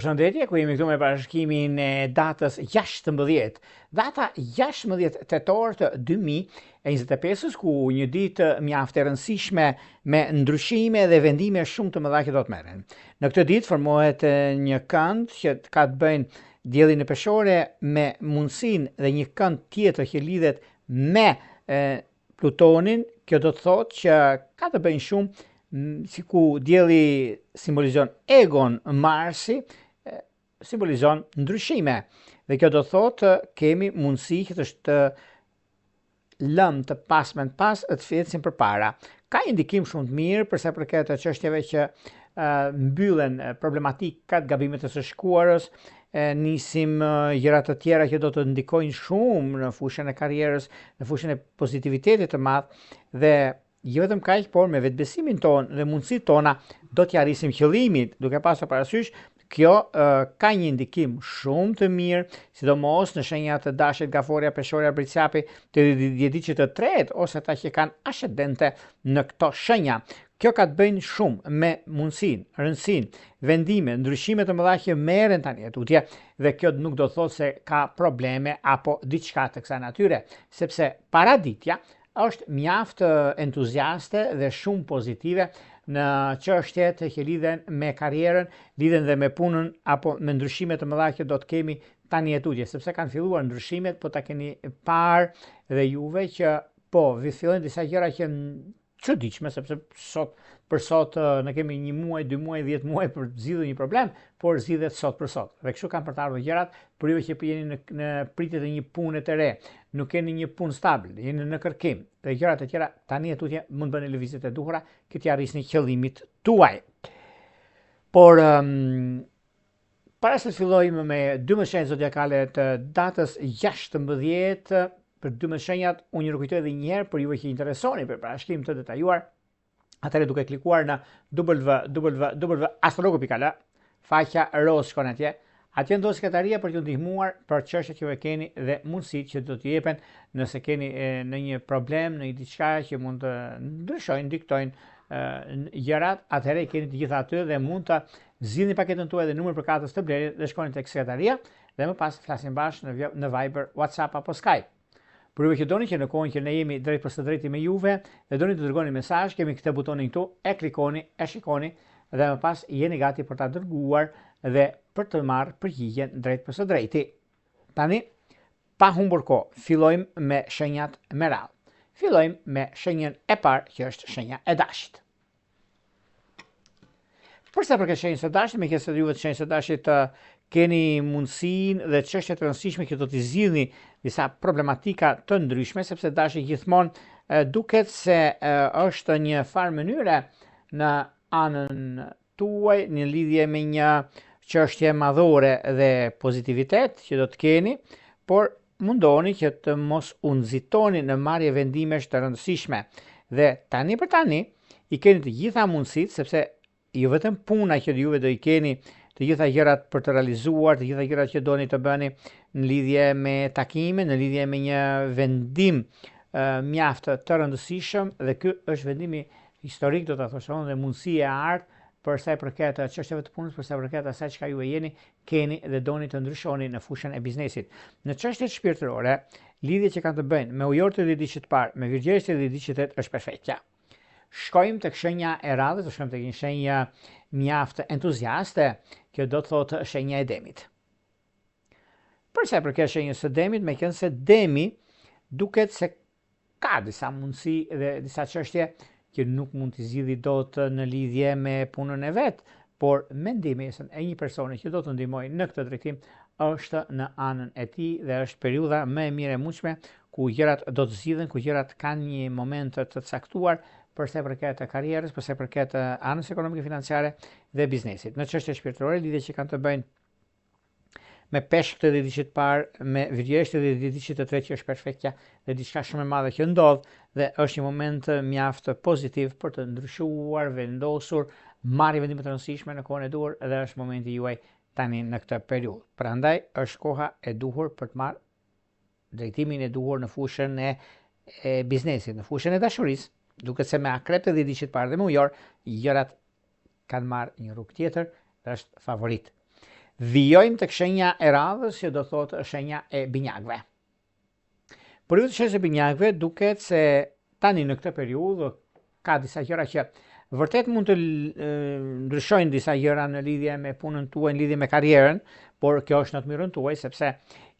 Përshëndetje, ku jemi këtu me bashkimin e datës 16. Data 16 tetor të 2025, ku një ditë mjaft e rëndësishme me ndryshime dhe vendime shumë të mëdha që do të merren. Në këtë ditë formohet një kënd që ka të bëjnë diellin e peshore me mundësinë dhe një kënd tjetër që lidhet me Plutonin. Kjo do të thotë që ka të bëjnë shumë si ku dielli simbolizon egon, Marsi simbolizon ndryshime. Dhe kjo do thotë kemi mundësi që të lëm të pasmen pas të fjesin për para. Ka një ndikim shumë të mirë përsa përket të çështjeve që mbyllen problematikat, gabimet e së shkuarës, nisim gjëra të tjera që do të ndikojnë shumë në fushën e karrierës, në fushën e pozitivitetit të madh dhe jo vetëm kaq, por me vetbesimin tonë dhe mundësitë tona do t'i arrisim qëllimit, duke pasur parasysh kjo ka një ndikim shumë të mirë, sidomos në shenjat të dashit, gaforia, peshoria, britsjapi, të djediqit të tretë ose ata që kanë ascendente në këto shenja. Kjo ka të bëjnë shumë me mundësinë, rëndësinë, vendime, ndryshime të mëdha që merren tani tutje, dhe kjo nuk do të thotë se ka probleme apo diçka të kësaj natyre, sepse paraditja është mjaft entuziaste dhe shumë pozitive në çështjet që lidhen me karrierën, lidhen dhe me punën apo me ndryshimet të mëdha që do të kemi tani tutje, sepse kanë filluar ndryshimet, po ta keni parë dhe juve që po fillojnë disa gjëra që çuditshme, sepse për sot ne kemi 1 muaj, 2 muaj, 10 muaj për të zgjidhur një problem, por zgjidhet sot për sot. Dhe kështu kanë për të ardhur gjërat për ju që jeni në pritje të një pune të re, nuk keni një punë stabil, jeni në kërkim, dhe gjërat e tjera tani tutje mund bëni lëvizjet e duhura që t'ja arrisni qëllimit tuaj. Por para se të fillojmë me 12 shenjat zodiakale të datës 16 për 12 shenjat, unë ju kujtoj edhe një herë për juve që interesoni për parashkrim të detajuar, atëherë duke klikuar në www.astrologo.al, faqja roz shkon atje. Atje ndodh sekretaria për t'ju ndihmuar për çështjet që ju keni dhe mundësitë që do t'ju jepen nëse keni në një problem, në një diçka që mund të ndryshojnë, diktojnë gjërat, atëherë keni të gjitha aty dhe mund të zgjidhni paketën tuaj dhe numër përkatës të blerit dhe shkoni tek sekretaria dhe më pas flasim bashkë në Viber, WhatsApp apo Skype. Për juve që doni që në kohën që ne jemi drejt për së drejti me juve dhe doni të dërgoni mesazh, kemi këtë butonin këtu, e klikoni, e shikoni dhe më pas jeni gati për ta dërguar dhe për të marrë përgjigjen drejt për së drejti. Tani, pa humbur kohë, fillojmë me shenjat me radhë. Fillojmë me shenjën e parë, që është shenja e dashit. Përsa përket shenjës së dashit, me qenë se juve të shenjës së dashit keni mundësinë dhe çështjet e rëndësishme që do t'i zgjidhni disa problematika të ndryshme, sepse dashi gjithmonë duket se është një farë mënyre në anën tuaj, në lidhje me një çështje madhore dhe pozitivitet që do të keni, por mundoni që të mos u nxitoni në marrje vendimesh të rëndësishme. Dhe tani për tani i keni të gjitha mundësitë, sepse jo vetëm puna që juve do i keni, të gjitha gjërat për të realizuar, të gjitha gjërat që doni të bëni në lidhje me takime, në lidhje me një vendim mjaft të rëndësishëm, dhe ky është vendimi historik, do ta thoshon, dhe mundësi e artë për sa i përket çështjeve të punës, për sa i përket asaj çka ju e jeni, keni dhe doni të ndryshoni në fushën e biznesit. Në çështjet shpirtërore, lidhjet që kanë të bëjnë me ujorët e diçit të parë, me virgjëresht e diçit të tretë është perfektja. Shkojmë tek shenja e radhës, do shkojmë tek një shenjë mjaft entuziaste, që do të thotë shenja e demit. Për sa i përket shenjës së demit, meqenëse se demi duket se ka disa mundësi dhe disa çështje që nuk mund t'i zgjidhë dot në lidhje me punën e vet, por mendimi e një personi që do të ndihmojë në këtë drejtim është në anën e tij dhe është periudha më e mirë e mundshme ku gjërat do të zgjidhen, ku gjërat kanë një moment të caktuar për sa i përket karrierës, për sa i përket anës ekonomike, financiare dhe biznesit. Në çështje shpirtërore, lidhje që kanë të bëjnë me peshkët e diçit parë, me virgjëresht e diçit të tretë që është perfektja dhe diçka shumë e madhe që ndodh dhe është një moment mjaft pozitiv për të ndryshuar, vendosur, marrë vendime të rëndësishme në kohën e duhur dhe është momenti juaj tani në këtë periudhë. Prandaj është koha e duhur për të marrë drejtimin e duhur në fushën e biznesit, në fushën e dashurisë. Duket se me akrepët dhe diçit parë dhe me ujor, gjërat kanë marrë një rrugë tjetër dhe është favorit. Vijojmë tek shenja e radhës, që do thotë shenja e binjakëve. Për ju të shenjës e binjakëve duket se tani në këtë periudhë ka disa gjëra që vërtet mund të ndryshojnë disa gjëra në lidhje me punën tuaj, në lidhje me karrierën, por kjo është në të mirën tuaj sepse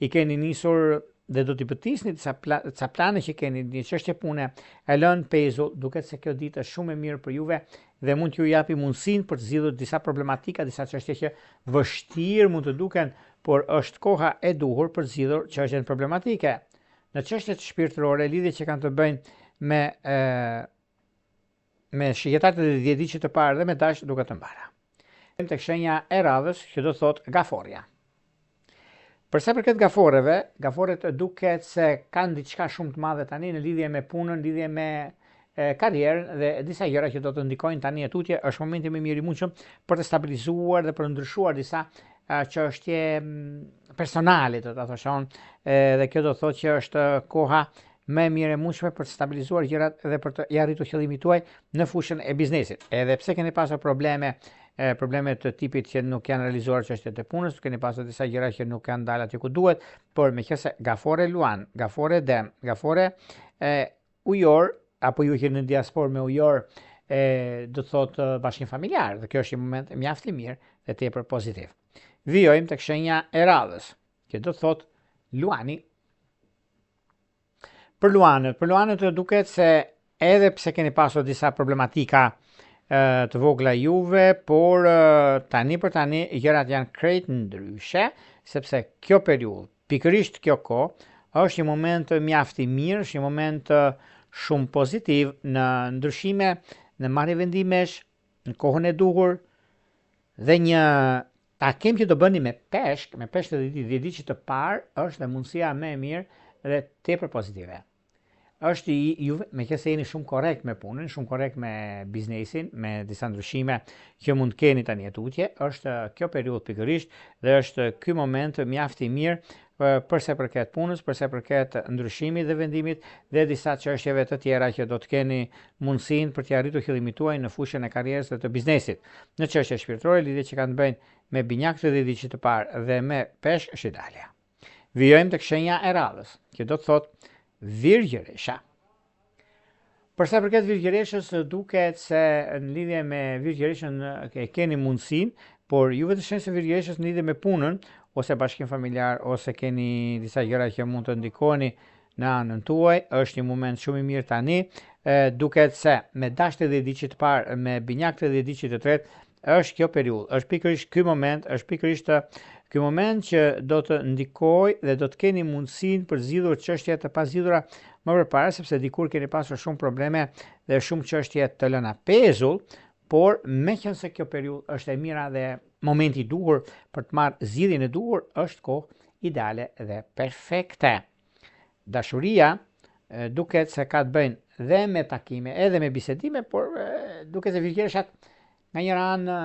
i keni nisur dhe do t'i pëtisni ca plane që keni, një çështje pune, e lën pezull, duket se kjo ditë është shumë e mirë për juve dhe mund t'ju japi mundësinë për të zgjidhur disa problematika, disa çështje që vështirë mund të duken, por është koha e duhur për të zgjidhur çështjet problematike. Në çështjet shpirtërore, lidhje që kanë të bëjnë me shigjetarët e 10 ditëve të parë dhe me dash duket të mbara. Tek shenja e radhës, që do thotë gaforja. Përsa përket gaforeve, gaforet duket se kanë diçka shumë të madhe tani në lidhje me punën, në lidhje me karrierën dhe disa gjëra që do të ndikojnë tani e tutje, është momenti më mirë i mundshëm për të stabilizuar dhe për të ndryshuar disa çështje personale, do ta thoshon, dhe kjo do thotë që është koha më e mirë e mundshme për të stabilizuar gjërat dhe për të arritur qëllimin tuaj në fushën e biznesit. Edhe pse keni pasur probleme të tipit që nuk janë realizuar çështjet e punës, keni pasur disa gjëra që nuk kanë dalë aty ku duhet, por meqense gafore luan, gafore dem, gafore ujor, apo ju që në diasporë me ujor, do të thotë bashkim familjar, dhe kjo është një moment mjaft i mirë dhe tepër pozitiv. Vijojmë tek shenja e radhës, që do të thotë luani. Për luanët duket se edhe pse keni pasur disa problematika të vogla juve, por tani për tani gjërat janë krejt ndryshe, sepse kjo periudhë, pikërisht kjo kohë, është një moment mjaft i mirë, është një moment shumë pozitiv në ndryshime, në marrje vendimesh, në kohën e duhur, dhe një takim që do bëni me peshk të 10 ditë të parë, është dhe mundësia më e mirë dhe tepër pozitive. Është juve, meqense jeni shumë korrekt me punën, shumë korrekt me biznesin, me disa ndryshime që mund keni tani tutje, është kjo periudhë pikërisht dhe është ky moment mjaft i mirë përsa përket punës, përsa përket ndryshimit dhe vendimit dhe disa çështjeve të tjera që do të keni mundësinë për të arritur qëllimin tuaj në fushën e karrierës dhe të biznesit. Në çështje shpirtërore, lidhje që kanë të bëjnë me binjakët e 10 ditëve të parë dhe me peshk është ideale. Vijojmë tek shenja e radhës, që do të thotë Virgjëresha. Përsa përket Virgjëreshës, duket se në lidhje me Virgjëreshën e keni mundësinë, por juve të shenjës së Virgjëreshës në lidhje me punën, ose bashkim familjar, ose keni disa gjëra që mund të ndikoni në anën tuaj, është një moment shumë i mirë tani. Duket se me dashtë e 10 ditëve të parë, me binjakët e 10 ditëve të tretë, është kjo periudhë, është pikërisht ky moment, është pikërisht ky moment që do të ndikojë dhe do të keni mundësinë për zgjidhur çështje të pazgjidhura më përpara, sepse dikur keni pasur shumë probleme dhe shumë çështje të lëna pezull, por meqense kjo periudhë është e mira dhe momenti i duhur për të marrë zgjidhjen e duhur, është kohë ideale dhe perfekte. Dashuria duket se ka të bëjnë dhe me takime edhe me bisedime, por duket se Virgjëreshat nga njëra anë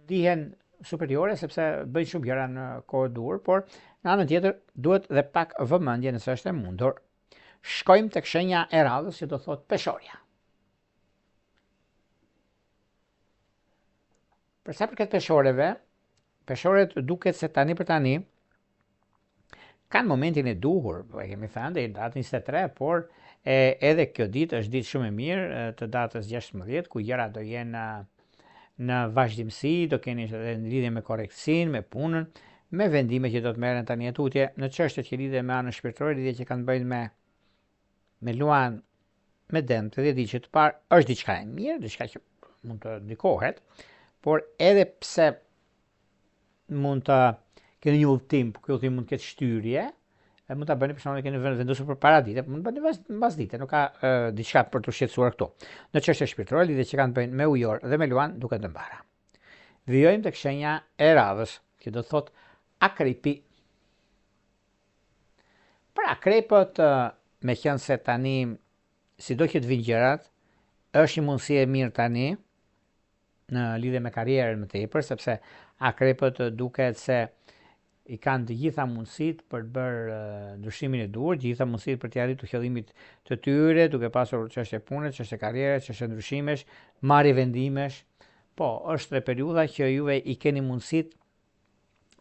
ndihen superiore sepse bëjnë shumë gjëra në kohë duhur, por në anën tjetër duhet dhe pak vëmendje nëse është e mundur. Shkojmë tek shenja e radhës, që do thotë peshorja. Përsa përket peshoreve, peshoret duket se tani për tani kanë momentin e duhur, e kemi thënë deri në datën 23, por edhe kjo ditë është ditë shumë e mirë të datës 16, ku gjërat do jenë në vazhdimsi, do keni edhe në lidhje me korrektësinë, me punën, me vendime që do të merren tani tutje, në çështjet që lidhen me anën shpirtërore, lidhje që kanë bëjnë me luan, me dëm të 10 ditëve të parë, është diçka e mirë, diçka që mund të ndikohet, por edhe pse mund të keni një udhtim, ky udhtim mund të ketë shtyrje, mund ta bëni për shembull keni vendosur për para dite, mund të bëni mbas dite, nuk ka diçka për të shqetësuar këtu. Në çështje shpirtërore, lidhje që kanë bëjnë me ujor dhe me luan duket të mbara. Vijojmë tek shenja e radhës, që do të thotë akrepi. Për akrepët, meqense tani sido që të vinë gjërat, është një mundësi e mirë tani në lidhje me karrierën më tepër, sepse akrepët duket se i kanë të gjitha mundësitë për të bërë ndryshimin e duhur, të gjitha mundësitë për të arritur qëllimit të tyre, duke pasur çështje pune, çështje karriere, çështje ndryshimesh, marrje vendimesh. Po, është dhe periudha që juve i keni mundësitë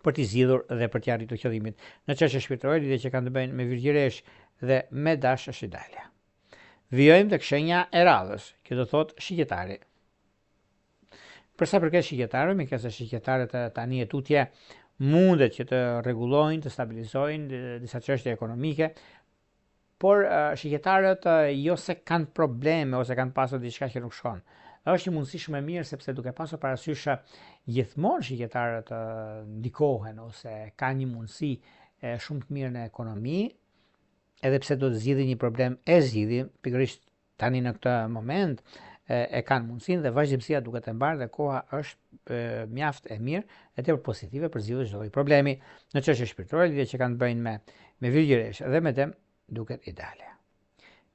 për t'i zgjidhur dhe për t'i arritur qëllimin. Në çështje shpirtërore, lidhje që kanë të bëjnë me virgjëresh dhe me dash është ideale. Vijojmë tek shenja e radhës, që do thotë shigjetari. Për sa përket shigjetarëve, me kësaj shigjetarët tani e tutje mundet që të rregullojnë, të stabilizojnë disa çështje ekonomike, por shigjetarët jo se kanë probleme ose kanë pasur diçka që nuk shkon. Është një mundësi shumë e mirë sepse duke pasur parasysh gjithmonë shigjetarët ndikohen ose kanë një mundësi shumë të mirë në ekonomi, edhe pse do të zgjidhin një problem e zgjidhin, pikërisht tani në këtë moment e kanë mundësinë dhe vazhdimësia duket e mbarë dhe koha është mjaft e mirë e tepër pozitive për zgjidhjen e çdo lloji problemi. Në çështje shpirtërore, lidhje që kanë të bëjnë me virgjëresh dhe me dem duket ideale.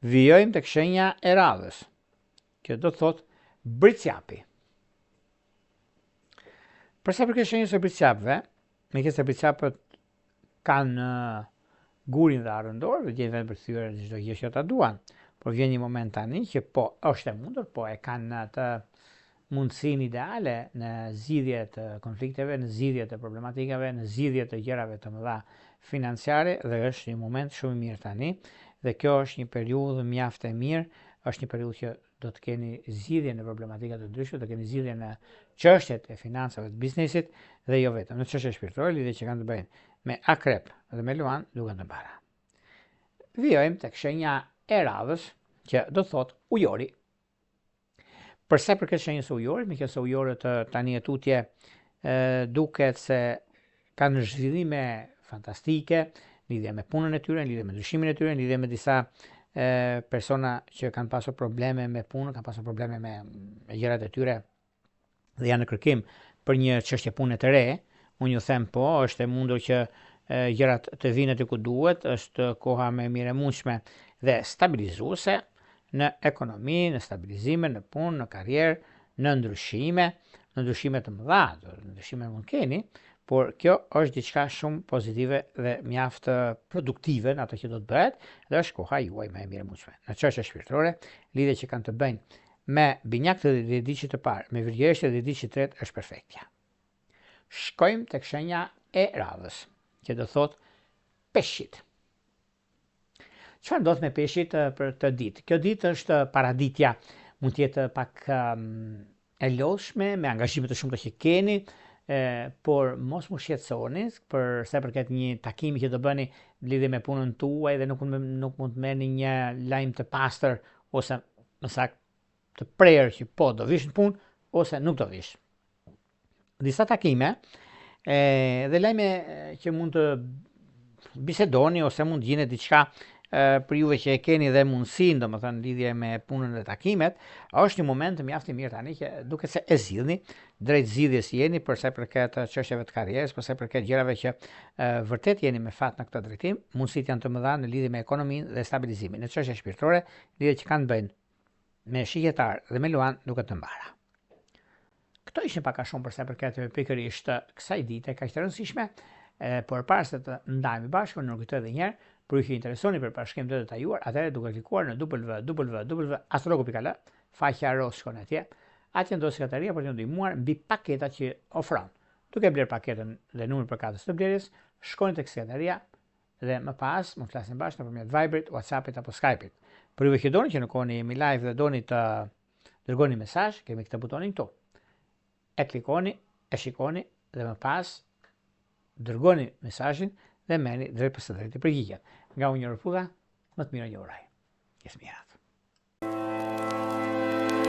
Vijojmë tek shenja e radhës, që do të thotë bricjapi. Për sa përket shenjës së bricjapëve, megjithëse bricjapët kanë gurin dhe arrën dorë dhe gjejnë vetëm për thyer çdo gjë që ata duan. Por vjen një moment tani që po është e mundur, po e kanë atë mundësinë ideale në zgjidhje të konflikteve, në zgjidhje të problematikave, në zgjidhje të gjërave të mëdha financiare dhe është një moment shumë i mirë tani dhe kjo është një periudhë mjaft e mirë, është një periudhë që do të keni zgjidhje në problematika të ndryshme, do të keni zgjidhje në çështjet e financave të biznesit dhe jo vetëm në çështje shpirtërore, lidhje që kanë të bëjnë me akrep dhe me luan duken të mbara. Vijojmë tek shenja e radhës, që do të thotë ujori. Për sa përket shenjës së ujorit, meqenëse ujorët tani e tutje duket se kanë zhvillime fantastike, lidhje me punën e tyre, lidhje me ndryshimin e tyre, lidhje me disa persona që kanë pasur probleme me punën, kanë pasur probleme me gjërat e tyre dhe janë në kërkim për një çështje pune të re. Unë ju them po, është e mundur që gjërat të vinë aty ku duhet, është koha më e mirë e mundshme dhe stabilizuese në ekonomi, në stabilizime, në punë, në karrierë, në ndryshime të mëdha, ndryshime mund keni, por kjo është diçka shumë pozitive dhe mjaft produktive në ato që do të bëhet dhe është koha juaj më e mirë e mundshme. Në çështje shpirtërore, lidhje që kanë të bëjnë me binjak të ditësit të parë, me virgjëresh të ditësit të tretë është perfektja. Shkojmë tek shenja e radhës, që do thotë peshqit. Çfarë ndodh me peshqit për të ditë? Kjo ditë është paraditja, mund të jetë pak e lodhshme, me angazhime të shumta që keni, por mos mu shqetësoni për sa përket një takimi që do bëni lidhje me punën tuaj dhe nuk mund të merrni një lajm të pastër ose më saktë të prerë që po do vish në punë ose nuk do vish. Disa takime dhe lajme që mund të bisedoni ose mund të gjeni diçka për juve që e keni dhe mundësinë, domethënë lidhje me punën dhe takimet, është një moment të mjaft i mirë tani që duket se e zgjidhni, drejt zgjidhjes jeni për sa përket çështjeve të karrierës, për sa përket gjërave që vërtet jeni me fat në këtë drejtim, mundësitë janë të mëdha në lidhje me ekonominë dhe stabilizimin. Në çështje shpirtërore, lidhje që kanë bëjnë me shigjetar dhe me luan duket të mbara. Këto ishin pak a shumë për sa përket pikërisht kësaj dite kaq të rëndësishme, por para se të ndajmë bashkë, unë kujtoj edhe një herë, për ju që interesoni për parashkrim të detajuar, atëherë duke klikuar në www.astrologo.al, faqja ros shkon atje, atje ndodh sekretaria për të ndihmuar mbi paketat që ofron. Duke bler paketën dhe numrin për katës të blerjes, shkoni tek sekretaria dhe më pas mund të flasim bashkë nëpërmjet Viberit, WhatsAppit apo Skypeit. Për ju që doni që në kohën jemi live dhe doni të dërgoni mesazh, kemi këtë butonin këtu. E klikoni, e shikoni dhe më pas dërgoni mesazhin dhe merrni drejt për së drejti përgjigjet. Nga unë një rëfuga, më të mirë një uraj. Jesë mirat.